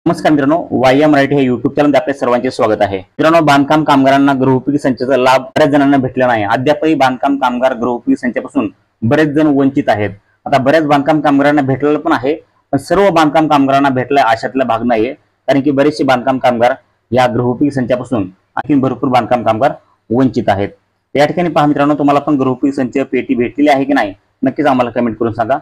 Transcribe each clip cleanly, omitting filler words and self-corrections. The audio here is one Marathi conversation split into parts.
नमस्कार मित्रांनो, वाया मराठी हे युट्यूब चॅनल आपल्या सर्वांचे स्वागत आहे। मित्रांनो, बांधकाम कामगारांना गृहोपयोगी संचाचा लाभ बऱ्याच जणांना भेटला नाही। अद्यापही बांधकाम कामगार गृहोपयोगी संचापासून बरेच जण वंचित आहेत। आता बऱ्याच बांधकाम कामगारांना भेटलेलं पण आहे, पण सर्व बांधकाम कामगारांना भेटलाय अशातला भाग नाहीये। कारण की बरेचसे बांधकाम कामगार या गृहोपयोगी संचापासून आणखी भरपूर बांधकाम कामगार वंचित आहेत। या ठिकाणी पहा मित्रांनो, तुम्हाला पण गृहोपयोगी संच पेटी भेटलेली आहे की नाही नक्कीच आम्हाला कमेंट करून सांगा।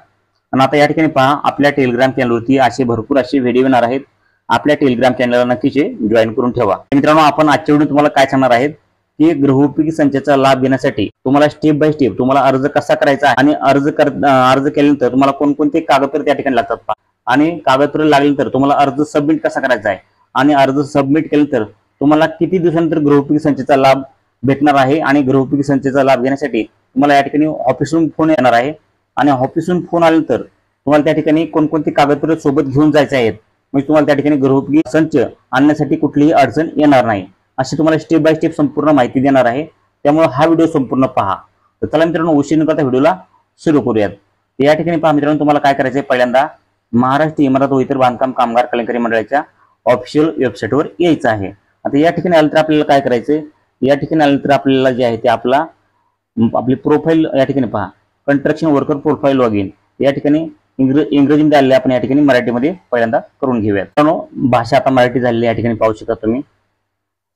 आणि आता या ठिकाणी पहा, आपल्या टेलिग्राम चॅनलवरती असे भरपूर असे व्हिडिओ येणार आहेत। आपल्या टेलिग्राम चॅनलला नक्कीच जॉईन करून ठेवा। मित्रांनो, आपण आजच्या व्हिडिओ तुम्हाला काय सांगणार आहेत की गृहोपयोगी संचाचा लाभ घेण्यासाठी तुम्हाला स्टेप बाय स्टेप तुम्हाला अर्ज कसा करायचा आणि अर्ज केल्यानंतर तुम्हाला कोणकोणते कागदपत्र त्या ठिकाणी लागतात आणि कागदपत्र लागल्यानंतर तुम्हाला अर्ज सबमिट कसा करायचा आहे आणि अर्ज सबमिट केल्यानंतर तुम्हाला किती दिवसानंतर गृहोपयोगी संचाचा लाभ भेटणार आहे आणि गृहोपयोगी संचाचा लाभ घेण्यासाठी तुम्हाला या ठिकाणी ऑफिसहून फोन येणार आहे आणि ऑफिसहून फोन आल्यानंतर तुम्हाला त्या ठिकाणी कोणकोणती कागदपत्र सोबत घेऊन जायचे आहेत, म्हणजे तुम्हाला त्या ठिकाणी गृहोपयोगी संच आणण्यासाठी कुठलीही अडचण येणार नाही अशी तुम्हाला स्टेप बाय स्टेप संपूर्ण माहिती देणार आहे। त्यामुळे हा व्हिडिओ संपूर्ण पहा। तर चला मित्रांनो, उशीर न करता व्हिडिओला सुरू करूयात। या ठिकाणी पहा मित्रांनो, तुम्हाला काय करायचं आहे, पहिल्यांदा महाराष्ट्र इमारत व इतर बांधकाम कामगार कल्याणकारी मंडळाच्या ऑफिशियल वेबसाईटवर यायचं आहे। आता या ठिकाणी आल्यानंतर आपल्याला काय करायचंय, या ठिकाणी आल्यानंतर आपल्याला जे आहे ते आपली प्रोफाईल या ठिकाणी पहा, कंस्ट्रक्शन वर्कर प्रोफाईल लॉगिन या ठिकाणी इंग्रजीमध्ये आलेले आपण या ठिकाणी मराठीमध्ये पहिल्यांदा करून घेऊयात। मित्रांनो, भाषा आता मराठी झालेली या ठिकाणी पाहू शकता तुम्ही,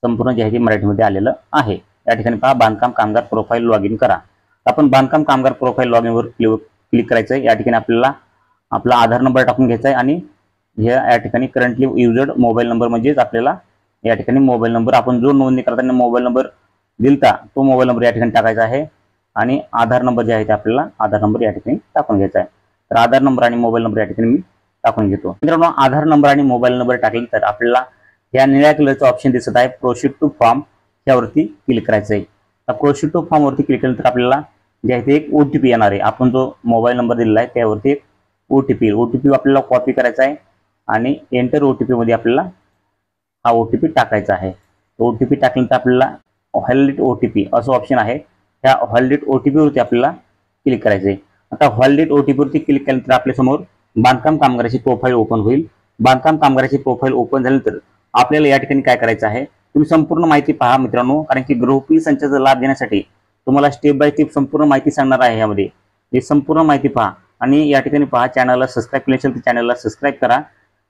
संपूर्ण जे आहे ते मराठीमध्ये आलेलं आहे। या ठिकाणी पहा, बांधकाम कामगार प्रोफाईल लॉगिन करा। आपण बांधकाम कामगार प्रोफाईल लॉगिन वर क्लिक करायचं आहे। या ठिकाणी आपल्याला आपला आधार नंबर टाकून घ्यायचा आहे आणि या ठिकाणी करंटली युजड मोबाईल नंबर म्हणजेच आपल्याला या ठिकाणी मोबाईल नंबर आपण जो नोंदणी करताना मोबाईल नंबर दिलता तो मोबाईल नंबर या ठिकाणी टाकायचा आहे आणि आधार नंबर जे आहे ते आपल्याला आधार नंबर या ठिकाणी टाकून घ्यायचा आहे। तर आधार नंबर आणि मोबाईल नंबर या ठिकाणी मी टाकून घेतो। मित्रांनो, आधार नंबर आणि मोबाईल नंबर टाकल्यानंतर आपल्याला या निळ्या कलरचा ऑप्शन दिसत आहे प्रोसीड टू फॉर्म, यावरती क्लिक करायचं आहे। तर प्रोसीड टू फॉर्म वरती क्लिक केल्यानंतर आपल्याला जे आहे ते एक OTP येणार आहे। आपण जो मोबाईल नंबर दिलेला आहे त्यावरती एक OTP आपल्याला कॉपी करायचा आहे आणि एंटर OTP मध्ये आपल्याला हा OTP टाकायचा आहे। OTP टाकल्यानंतर आपल्याला व्हॅलिड OTP असं ऑप्शन आहे, त्या व्हॅलिड OTP वरती आपल्याला क्लिक करायचं आहे। आता व्हॅलिड OTP वरती क्लिक केल्यानंतर आपल्या समोर बांधकाम कामगाराची प्रोफाईल ओपन होईल। बांधकाम कामगाराची प्रोफाईल ओपन झाल्यानंतर आपल्याला या ठिकाणी काय करायचं आहे, तुम्ही संपूर्ण माहिती पहा मित्रांनो, कारण की गृहोपयोगी संचाचा लाभ घेण्यासाठी तुम्हाला स्टेप बाय स्टेप संपूर्ण माहिती सांगणार आहे। यामध्ये हे संपूर्ण माहिती पहा आणि या ठिकाणी पहा, चॅनलला सबस्क्राईब केले असेल तर चॅनलला सबस्क्राईब करा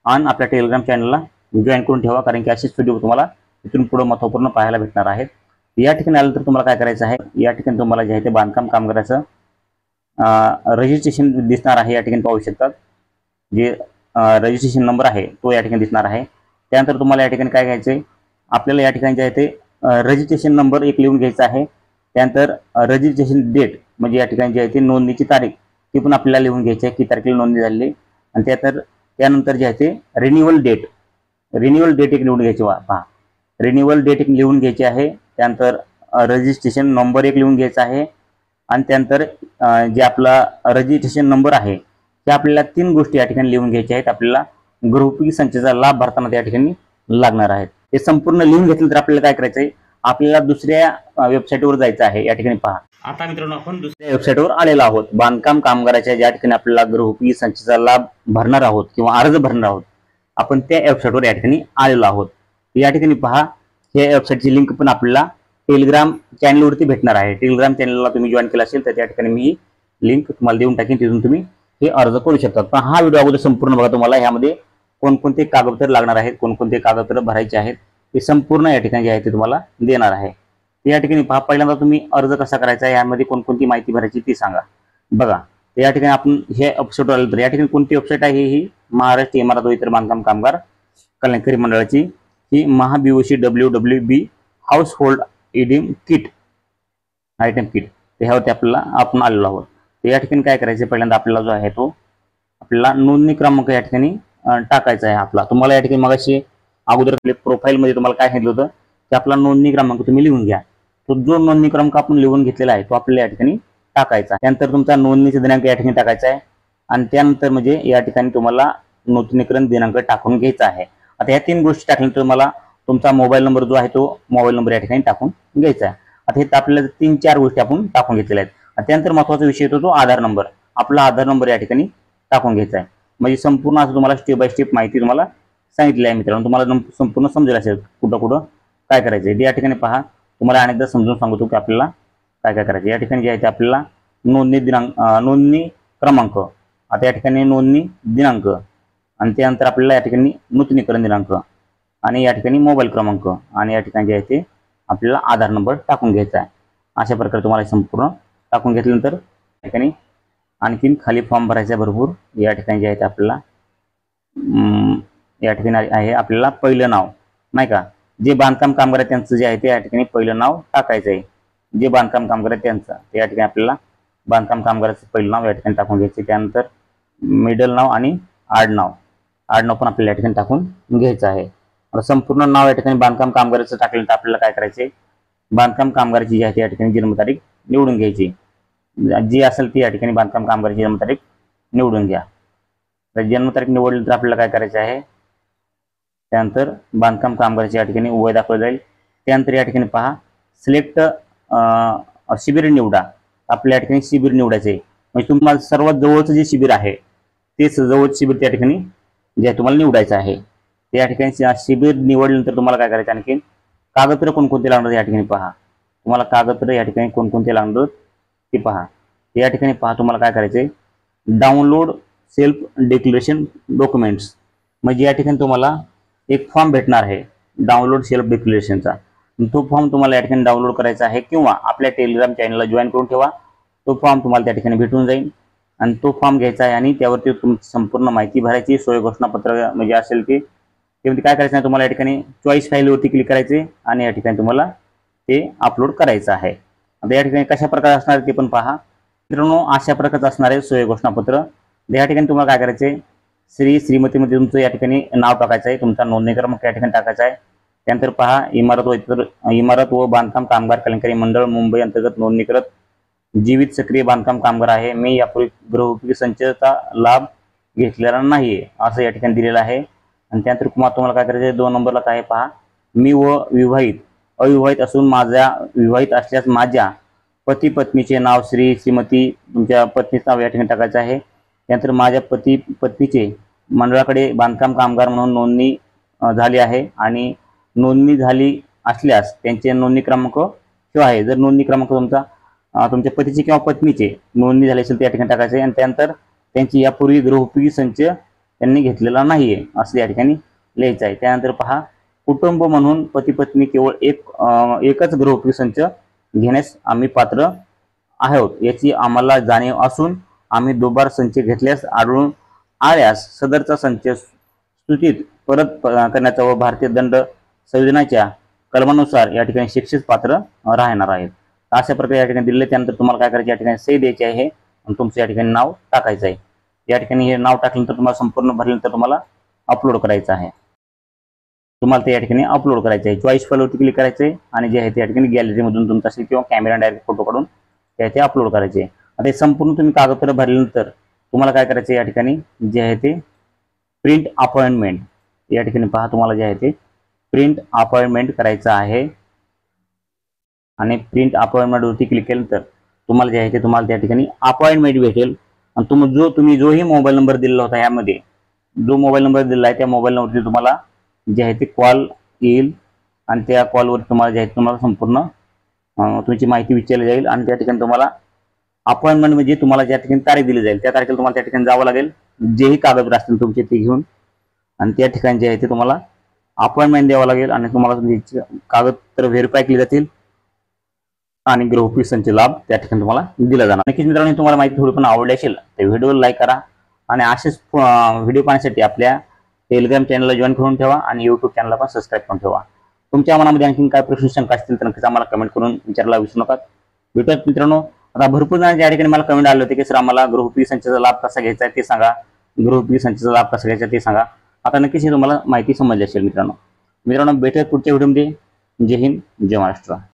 आणि आपल्या टेलिग्राम चॅनलला जॉईन करून ठेवा, कारण की असेच व्हिडिओ तुम्हाला इथून पुढे महत्त्वपूर्ण पाहायला भेटणार आहेत। या ठिकाणी आल्यानंतर तुम्हाला काय करायचं आहे, या ठिकाणी तुम्हाला जे आहे ते बांधकाम कामगाराचं रजिस्ट्रेशन दिसणार आहे। या ठिकाणी पाहू शकतात, जे रजिस्ट्रेशन नंबर आहे तो या ठिकाणी दिसणार आहे। त्यानंतर तुम्हाला या ठिकाणी काय घ्यायचंय, आपल्याला या ठिकाणी जे आहे ते रजिस्ट्रेशन नंबर एक लिहून घ्यायचा आहे। त्यानंतर रजिस्ट्रेशन डेट म्हणजे या ठिकाणी जे आहे ते नोंदणीची तारीख ती पण आपल्याला लिहून घ्यायची आहे, किती तारखेला नोंदणी झाली। आणि त्यानंतर जे आहे ते रिन्युअल डेट एक लिहून घ्यायची, पहा रिन्युअल डेट एक लिहून घ्यायची आहे। त्यानंतर रजिस्ट्रेशन नंबर एक लिहून घ्यायचा आहे आणि त्यानंतर जे आपला रजिस्ट्रेशन नंबर आहे ते आपल्याला 3 गोष्टी या ठिकाणी लिहून घ्यायच्या आहेत। आपल्याला गृहोपयोगी संचाचा लाभ भरताना त्या ठिकाणी लागणार आहेत। हे संपूर्ण लिहून घेतलं तर आपल्याला काय करायचंय, आपल्याला दुसऱ्या वेबसाईटवर जायचं आहे। या ठिकाणी पहा, आता मित्रांनो आपण दुसऱ्या वेबसाईटवर आलेलो आहोत। बांधकाम कामगाराच्या ज्या ठिकाणी आपल्याला गृहोपयोगी संचाचा लाभ भरणार आहोत किंवा अर्ज भरणार आहोत, आपण त्या वेबसाईटवर या ठिकाणी आलेलो आहोत। या ठिकाणी पहा, या वेबसाईटची लिंक पण आपल्याला टेलिग्राम चॅनलवरती भेटणार आहे। टेलिग्राम चॅनलला तुम्ही जॉईन केला असेल तर त्या ठिकाणी मी लिंक तुम्हाला देऊन टाकेन, तिथून तुम्ही हे अर्ज करू शकता। पण हा व्हिडिओ अगोदर संपूर्ण बघा, तुम्हाला यामध्ये कोणकोणते कागदपत्र लागणार आहेत, कोणकोणते कागदपत्र भरायचे आहेत हे संपूर्ण या ठिकाणी जे आहे ते तुम्हाला देणार आहे। या ठिकाणी पहा, पहिल्यांदा तुम्ही अर्ज कसा करायचा आहे, यामध्ये कोणकोणती माहिती भरायची ती सांगा बघा। या ठिकाणी आपण हे वेबसाईटवर आलो तर या ठिकाणी कोणती वेबसाईट आहे, ही महाराष्ट्र इमारत व इतर बांधकाम कामगार कल्याणकारी मंडळाची ही महाBOC WWB house hold item kit ह्यावरती आपण आलेलो आहोत। तर या ठिकाणी काय करायचं, पहिल्यांदा आपल्याला जो आहे तो आपल्याला नोंदणी क्रमांक या ठिकाणी टाकायचा आहे आपला। तुम्हाला या ठिकाणी मगाशी अगोदर प्रोफाईल मध्ये तुम्हाला काय सांगितलं होतं की आपला नोंदणी क्रमांक तुम्ही लिहून घ्या। तो जो नोंदणी क्रमांक आपण लिहून घेतलेला आहे तो आपल्याला या ठिकाणी टाकायचा। त्यानंतर तुमचा नोंदणीचा दिनांक या ठिकाणी टाकायचा आहे आणि त्यानंतर म्हणजे या ठिकाणी तुम्हाला नूतनीकरण दिनांक टाकून घ्यायचा आहे। आता या 3 गोष्टी टाकल्यानंतर तुम्हाला तुमचा मोबाईल नंबर जो आहे तो मोबाईल नंबर या ठिकाणी टाकून घ्यायचा आहे। आता हे आपल्याला 3-4 गोष्टी आपण टाकून घेतलेल्या आहेत। आणि त्यानंतर महत्त्वाचा विषय येतो तो आधार नंबर, आपला आधार नंबर या ठिकाणी टाकून घ्यायचा आहे। म्हणजे संपूर्ण असं तुम्हाला स्टेप बाय स्टेप माहिती तुम्हाला सांगितले आहे मित्रांनो, तुम्हाला संपूर्ण समजेल असेल कुठं कुठं काय करायचं आहे. या ठिकाणी पहा, तुम्हाला अनेकदा समजून सांगतो की आपल्याला काय काय करायचं. या ठिकाणी जे आहे ते आपल्याला नोंदणी क्रमांक, आता या ठिकाणी नोंदणी दिनांक आणि त्यानंतर आपल्याला या ठिकाणी नूतनीकरण दिनांक आणि या ठिकाणी मोबाईल क्रमांक आणि या ठिकाणी जे आहे ते आपल्याला आधार नंबर टाकून घ्यायचा आहे. अशा प्रकारे तुम्हाला संपूर्ण टाकून घेतल्यानंतर या ठिकाणी आणखीन खाली फॉर्म भरायचा भरपूर. या ठिकाणी जे आहे ते आपल्याला या ठिकाणी आहे आपल्याला पहिलं नाव, नाही का, जे बांधकाम कामगार आहेत त्यांचं जे आहे ते या ठिकाणी पहिलं नाव टाकायचं आहे. जे बांधकाम कामगार आहेत त्यांचं या ठिकाणी आपल्याला बांधकाम कामगाराचं पहिलं नाव या ठिकाणी टाकून घ्यायचं. त्यानंतर मिडल नाव आणि आडनाव पण आपल्याला या ठिकाणी टाकून घ्यायचं आहे. आता संपूर्ण नाव या ठिकाणी बांधकाम कामगाराचं टाकल्यानंतर आपल्याला काय करायचे, बांधकाम कामगाराची जी आहे ती या ठिकाणी जन्मतारीख निवडून घ्यायची. जी असेल ती या ठिकाणी बांधकाम कामगाराची जन्मतारीख निवडून घ्या. तर जन्मतारीख निवडली तर आपल्याला काय करायचं आहे, त्यानंतर बांधकाम कामगाराची या ठिकाणी वय दाखवलं जाईल. त्यानंतर या ठिकाणी पहा, सिलेक्ट शिबिर निवडा. आपल्या या ठिकाणी शिबिर निवडायचे, म्हणजे तुम्हाला सर्वात जवळचं जे शिबिर आहे तेच जवळचं शिबिर त्या ठिकाणी जे तुम्हाला निवडायचं आहे. या ठिकाणी शिबिर निवडल्यानंतर तुम्हाला काय करायचं, आणखी कागदपत्र कोणकोणते लागणार या ठिकाणी पहा. तुम्हाला कागदपत्र या ठिकाणी कोणकोणते लागणार ते पहा. या ठिकाणी पहा, तुम्हाला काय करायचे, डाउनलोड सेल्फ डिक्लेरेशन डॉक्युमेंट्स, म्हणजे या ठिकाणी तुम्हाला एक फॉर्म भेटणार आहे डाउनलोड सेल्फ डिक्लेरेशनचा. तो फॉर्म तुम्हाला या ठिकाणी डाउनलोड करायचा आहे किंवा आपल्या टेलिग्राम चॅनलला जॉईन करून ठेवा. तो फॉर्म तुम्हाला त्या ठिकाणी भेटून जाईल आणि तो फॉर्म घ्यायचा आहे आणि त्यावरती तुमची संपूर्ण माहिती भरायची. सोय घोषणापत्र म्हणजे असेल ते त्यामध्ये काय करायचं आहे, तुम्हाला या ठिकाणी चॉईस फाईलवरती क्लिक करायचे आणि या ठिकाणी तुम्हाला ते अपलोड करायचं आहे. आता या ठिकाणी कशा प्रकारे असणार ते पण पहा मित्रांनो. अशा प्रकारचं असणार आहे सोय घोषणापत्र. या ठिकाणी तुम्हाला काय करायचे, श्रीमतीमध्ये तुमचं या ठिकाणी नाव टाकायचं आहे, तुमचा नोंदणी क्रमांक या ठिकाणी टाकायचा आहे. त्यानंतर पहा, इमारत व बांधकाम कामगार कल्याणकारी मंडळ मुंबई अंतर्गत नोंदणीकृत जीवित सक्रिय बांधकाम कामगार आहे. मी यापूर्वी गृहोपयोगी संचाचा लाभ घेतलेला नाहीये असं या ठिकाणी दिलेलं आहे. आणि त्यानंतर तुम्हाला काय करायचं, 2 नंबरला काय पहा, मी अविवाहित असून विवाहित असल्यास माझ्या पती पत्नीचे नाव श्रीमती तुमच्या पत्नीचं नाव या ठिकाणी टाकायचं आहे. त्यानंतर माझ्या पत्नीचे मंडळाकडे बांधकाम कामगार म्हणून नोंदणी झाली आहे आणि नोंदणी झाली असल्यास त्यांचे नोंदणी क्रमांक किंवा आहे. जर नोंदणी क्रमांक तुमच्या पतीचे किंवा पत्नीचे नोंदणी झाली असेल तर या ठिकाणी टाकायचे. आणि त्यानंतर त्यांची यापूर्वी गृहोपयोगी संच त्यांनी घेतलेला नाहीये असं या ठिकाणी लिहायचं आहे. त्यानंतर पहा, कुटुंब म्हणून पती पत्नी केवळ एकच गृहोपयोगी संच घेण्यास आम्ही पात्र आहोत याची आम्हाला जाणीव असून आम्ही दुबार संच घेतल्यास आढळून आल्यास सदरचा संच स्तुतीत परत करण्याचा व भारतीय दंड संविधानाच्या कलमानुसार या ठिकाणी शिक्षेस पात्र राहणार आहेत. अशा प्रकारे या ठिकाणी दिले. त्यानंतर तुम्हाला काय करायचे, या ठिकाणी सही द्यायची आहे आणि तुमचं या ठिकाणी नाव टाकायचं आहे. या ठिकाणी हे नाव टाकल्यानंतर तुम्हाला संपूर्ण भरल्यानंतर तुम्हाला अपलोड करायचं आहे. तुम्हाला ते या ठिकाणी अपलोड करायचं आहे. चॉईस फाईलवरती क्लिक करायचं आहे आणि जे आहे ते या ठिकाणी गॅलरीमधून तुमचा असेल किंवा कॅमेरा डायरेक्ट फोटो काढून ते अपलोड करायचे. आता हे संपूर्ण तुम्ही कागदपत्र भरल्यानंतर तुम्हाला काय करायचं, या ठिकाणी जे आहे ते प्रिंट अपॉइंटमेंट या ठिकाणी पहा, तुम्हाला जे आहे ते प्रिंट अपॉइंटमेंट करायचं आहे. आणि प्रिंट अपॉइंटमेंटवरती क्लिक केल्यानंतर तुम्हाला जे आहे ते तुम्हाला त्या ठिकाणी अपॉइंटमेंट भेटेल. आणि तुम्ही जोही मोबाईल नंबर दिलेला होता, यामध्ये जो मोबाईल नंबर दिला आहे त्या मोबाईल नंबरवरती तुम्हाला जे आहे ते कॉल येईल आणि त्या कॉलवर तुम्हाला जे आहे तुम्हाला संपूर्ण तुमची माहिती विचारली जाईल. आणि त्या ठिकाणी तुम्हाला अपॉइंटमेंट म्हणजे तुम्हाला ज्या ठिकाणी तारीख दिली जाईल त्या तारखेला तुम्हाला त्या ठिकाणी जावं लागेल, जेही कागदपत्र असतील तुमचे ते घेऊन. आणि त्या ठिकाणी जे आहे ते तुम्हाला अपॉइंटमेंट द्यावं लागेल आणि तुम्हाला तुमची कागदपत्र व्हेरीफाय केली जातील आणि गृहोपयोगी संच लाभ त्या ठिकाणी तुम्हाला दिला जाणार. नक्कीच मित्रांनो, तुम्हाला माहिती थोडी पण आवडली असेल तर व्हिडिओला लाईक करा आणि असेच व्हिडिओ पाहण्यासाठी आपल्या टेलिग्राम चॅनलला जॉईन करून ठेवा आणि यूट्यूब चॅनलला पण सबस्क्राईब करून ठेवा. तुमच्या मनामध्ये आणखी काय प्रश्न शंका असतील तर नक्कीच आम्हाला कमेंट करून विचारायला विसरू नका. भेटूयात मित्रांनो. आता भरपूर जण या ठिकाणी मला कमेंट आले होते की सर आम्हाला गृहोपयोगी संचाचा लाभ कसा घ्यायचा आहे ते सांगा, गृहोपयोगी संचाचा लाभ कसा घ्यायचा ते सांगा. आता नक्कीच हे तुम्हाला माहिती समजली असेल मित्रांनो. भेटूयात पुढच्या व्हिडिओमध्ये. जय हिंद, जय महाराष्ट्र.